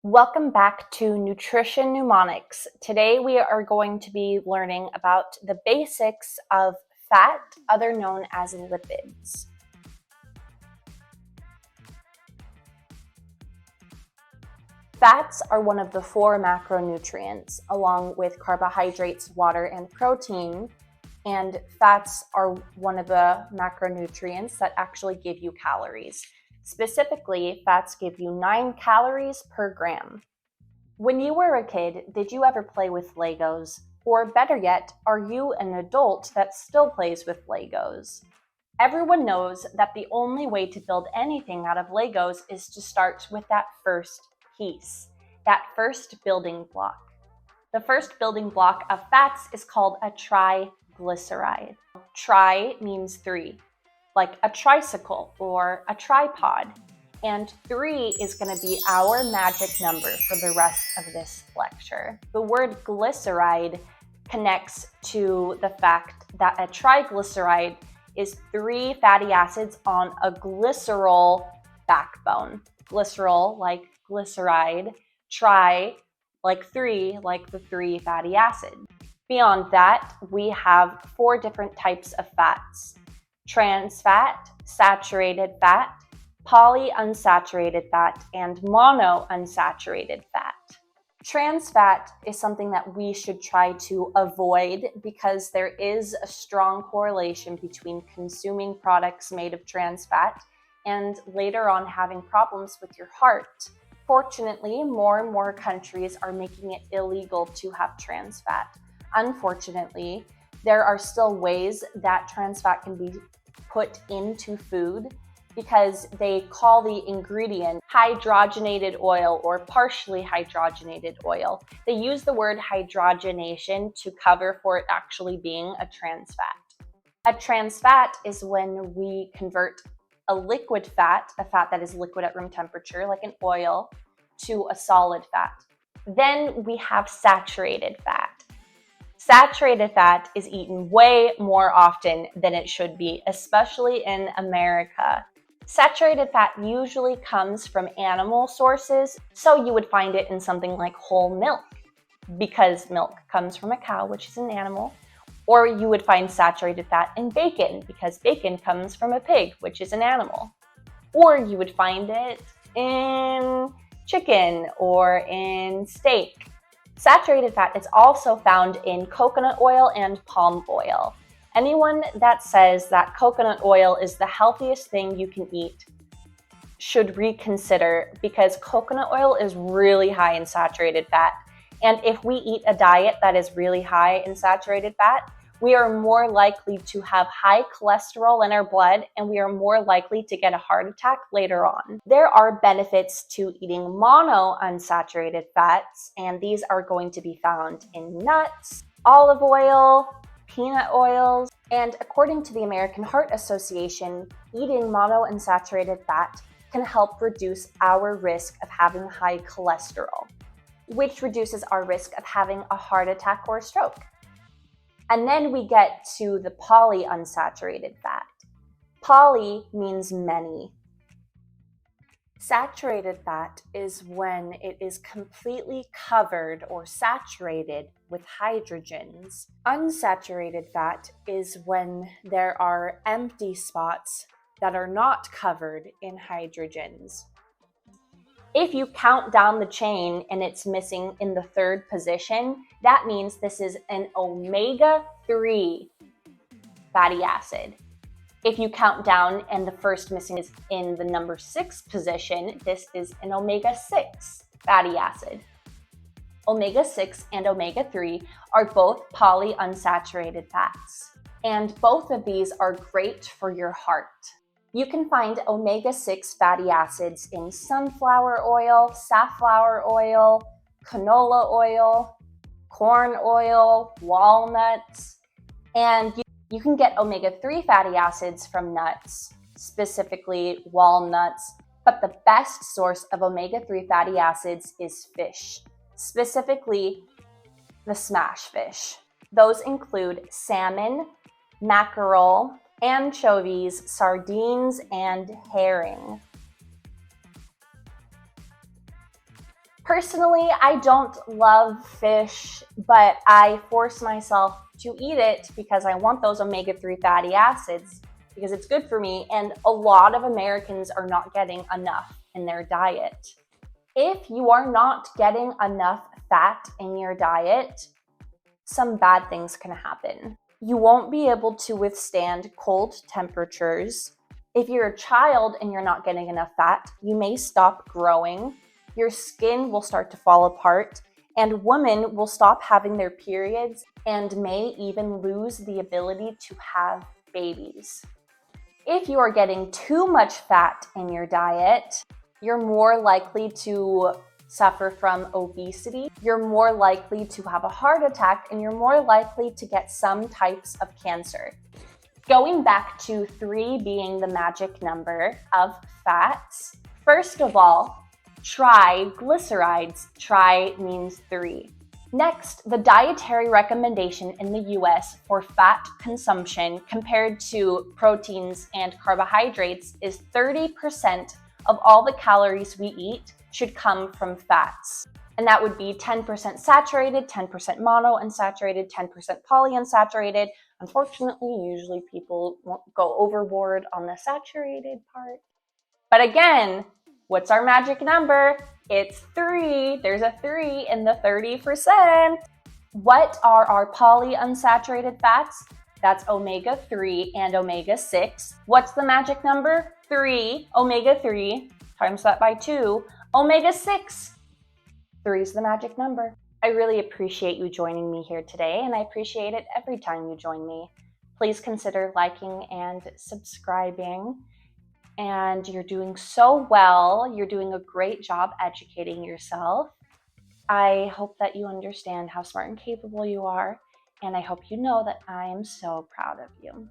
Welcome back to Nutrition Mnemonics. Today we are going to be learning about the basics of fat, other known as lipids. Fats are one of the 4 macronutrients, along with carbohydrates, water, and protein. And fats are one of the macronutrients that actually give you calories. Specifically, fats give you 9 calories per gram. When you were a kid, did you ever play with Legos? Or better yet, are you an adult that still plays with Legos? Everyone knows that the only way to build anything out of Legos is to start with that first piece, that first building block. The first building block of fats is called a triglyceride. Tri means 3, like a tricycle or a tripod. And 3 is going to be our magic number for the rest of this lecture. The word glyceride connects to the fact that a triglyceride is 3 fatty acids on a glycerol backbone. Glycerol, like glyceride, tri, like 3, like the 3 fatty acids. Beyond that, we have 4 different types of fats: trans fat, saturated fat, polyunsaturated fat, and monounsaturated fat. Trans fat is something that we should try to avoid because there is a strong correlation between consuming products made of trans fat and later on having problems with your heart. Fortunately, more and more countries are making it illegal to have trans fat. Unfortunately, there are still ways that trans fat can be put into food because they call the ingredient hydrogenated oil or partially hydrogenated oil. They use the word hydrogenation to cover for it actually being a trans fat. A trans fat is when we convert a liquid fat, a fat that is liquid at room temperature, like an oil, to a solid fat. Then we have saturated fat. Saturated fat is eaten way more often than it should be, especially in America. Saturated fat usually comes from animal sources, so you would find it in something like whole milk, because milk comes from a cow, which is an animal. Or you would find saturated fat in bacon, because bacon comes from a pig, which is an animal. Or you would find it in chicken or in steak. Saturated fat is also found in coconut oil and palm oil. Anyone that says that coconut oil is the healthiest thing you can eat should reconsider, because coconut oil is really high in saturated fat. And if we eat a diet that is really high in saturated fat, we are more likely to have high cholesterol in our blood, and we are more likely to get a heart attack later on. There are benefits to eating monounsaturated fats, and these are going to be found in nuts, olive oil, peanut oils, and according to the American Heart Association, eating monounsaturated fat can help reduce our risk of having high cholesterol, which reduces our risk of having a heart attack or a stroke. And then we get to the polyunsaturated fat. Poly means many. Saturated fat is when it is completely covered or saturated with hydrogens. Unsaturated fat is when there are empty spots that are not covered in hydrogens. If you count down the chain and it's missing in the 3rd position, that means this is an omega-3 fatty acid. If you count down and the first missing is in the number 6 position, this is an omega-6 fatty acid. Omega-6 and omega-3 are both polyunsaturated fats, and both of these are great for your heart. You can find omega-6 fatty acids in sunflower oil, safflower oil, canola oil, corn oil, walnuts, and you can get omega-3 fatty acids from nuts, specifically walnuts, but the best source of omega-3 fatty acids is fish, specifically the smash fish. Those include salmon, mackerel, anchovies, sardines, and herring. Personally, I don't love fish, but I force myself to eat it because I want those omega-3 fatty acids because it's good for me, and a lot of Americans are not getting enough in their diet. If you are not getting enough fat in your diet, some bad things can happen. You won't be able to withstand cold temperatures. If you're a child and you're not getting enough fat, you may stop growing. Your skin will start to fall apart, and women will stop having their periods and may even lose the ability to have babies. If you are getting too much fat in your diet, you're more likely to suffer from obesity, you're more likely to have a heart attack, and you're more likely to get some types of cancer. Going back to 3 being the magic number of fats, first of all, triglycerides. Tri means 3. Next, the dietary recommendation in the US for fat consumption compared to proteins and carbohydrates is 30% of all the calories we eat should come from fats. And that would be 10% saturated, 10% monounsaturated, 10% polyunsaturated. Unfortunately, usually people won't go overboard on the saturated part. But again, what's our magic number? It's 3. There's a 3 in the 30%. What are our polyunsaturated fats? That's omega-3 and omega-6. What's the magic number? 3. Omega-3 times that by 2. Omega-6. 3 is the magic number. I really appreciate you joining me here today, and I appreciate it every time you join me. Please consider liking and subscribing. And you're doing so well. You're doing a great job educating yourself. I hope that you understand how smart and capable you are, and I hope you know that I am so proud of you.